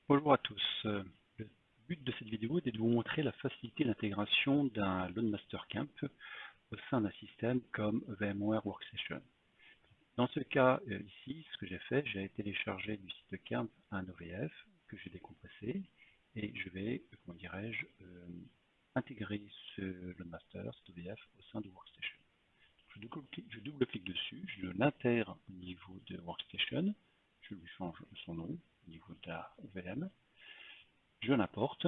Bonjour à tous. Le but de cette vidéo est de vous montrer la facilité d'intégration d'un Loadmaster Camp au sein d'un système comme VMware Workstation. Dans ce cas ici, ce que j'ai fait, j'ai téléchargé du site Camp un OVF que j'ai décompressé et je vais, comment dirais-je, intégrer ce Loadmaster, cet OVF au sein de Workstation. Je double-clique dessus, je l'intègre au niveau de Workstation, je lui change son nom au niveau de la VM. Je l'importe.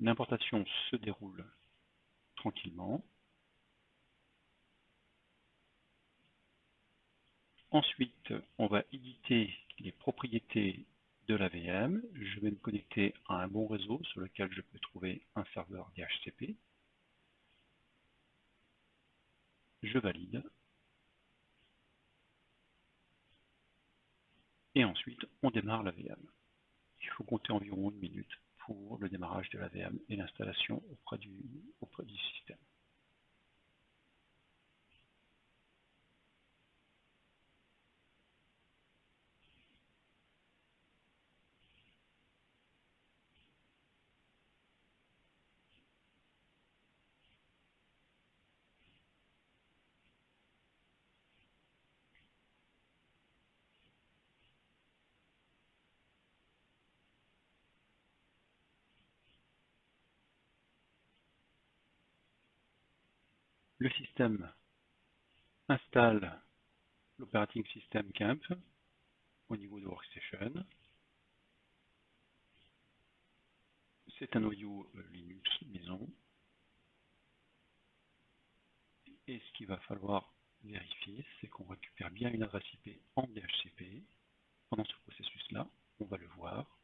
L'importation se déroule tranquillement. Ensuite, on va éditer les propriétés de la VM. Je vais me connecter à un bon réseau sur lequel je peux trouver un serveur DHCP. Je valide. Et ensuite, on démarre la VM. Il faut compter environ 1 minute pour le démarrage de la VM et l'installation auprès du système. Le système installe l'operating system Camp au niveau de Workstation. C'est un noyau Linux maison. Et ce qu'il va falloir vérifier, c'est qu'on récupère bien une adresse IP en DHCP. Pendant ce processus-là, on va le voir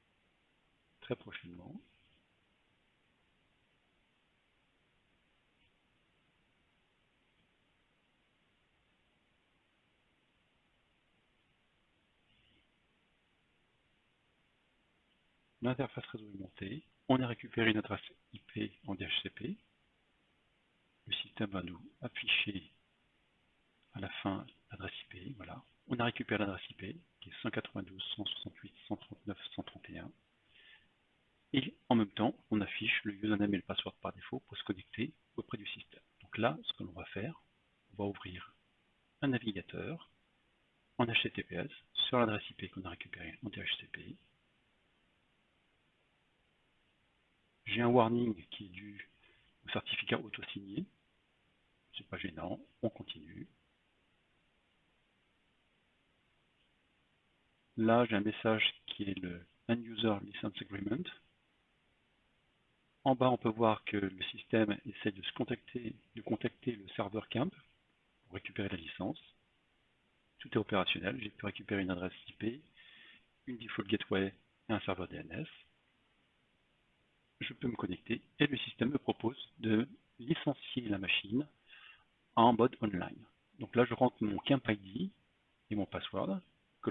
très prochainement. L'interface réseau est montée. On a récupéré une adresse IP en DHCP. Le système va nous afficher à la fin l'adresse IP. Voilà. On a récupéré l'adresse IP qui est 192.168.139.131. Et en même temps, on affiche le username et le password par défaut pour se connecter auprès du système. Donc là, ce que l'on va faire, on va ouvrir un navigateur en HTTPS sur l'adresse IP qu'on a récupérée en DHCP. J'ai un warning qui est dû au certificat auto-signé. C'est pas gênant, on continue. Là, j'ai un message qui est le End User License Agreement. En bas, on peut voir que le système essaie de contacter le serveur Camp pour récupérer la licence. Tout est opérationnel. J'ai pu récupérer une adresse IP, une default gateway et un serveur DNS. Je peux me connecter et le système me propose de licencier la machine en mode online. Donc là, je rentre mon Camp ID et mon password que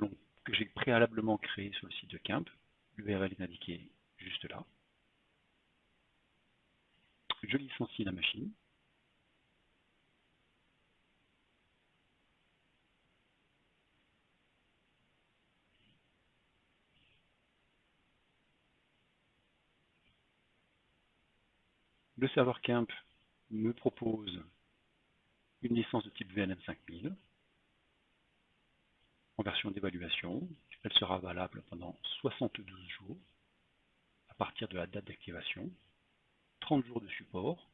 j'ai préalablement créé sur le site de Camp. L'URL est indiqué juste là. Je licencie la machine. Le serveur Camp me propose une licence de type VLM 5000 en version d'évaluation. Elle sera valable pendant 72 jours à partir de la date d'activation, 30 jours de support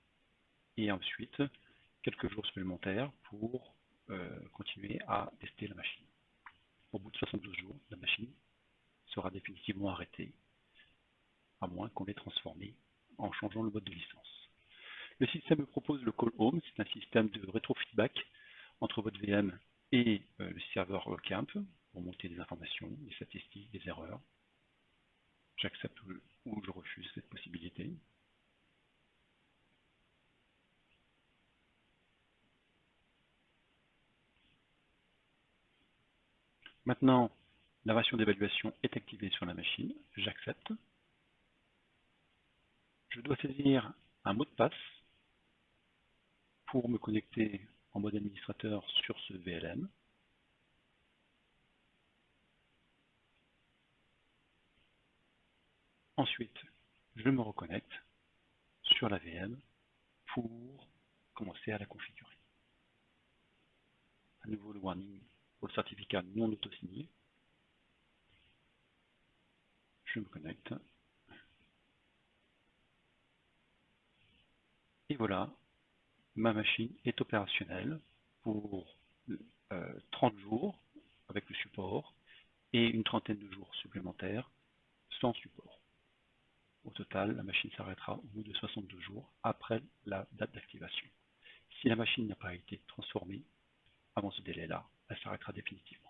et ensuite quelques jours supplémentaires pour continuer à tester la machine. Au bout de 72 jours, la machine sera définitivement arrêtée, à moins qu'on l'ait transformée en changeant le mode de licence. Le système me propose le Call Home, c'est un système de rétrofeedback entre votre VM et le serveur Camp pour monter des informations, des statistiques, des erreurs. J'accepte ou je refuse cette possibilité. Maintenant, la version d'évaluation est activée sur la machine. J'accepte. Je dois saisir un mot de passe pour me connecter en mode administrateur sur ce VLM. Ensuite, je me reconnecte sur la VM pour commencer à la configurer. À nouveau le warning pour le certificat non auto-signé. Je me connecte. Et voilà, ma machine est opérationnelle pour 30 jours avec le support et une trentaine de jours supplémentaires sans support. Au total, la machine s'arrêtera au bout de 62 jours après la date d'activation. Si la machine n'a pas été transformée avant ce délai-là, elle s'arrêtera définitivement.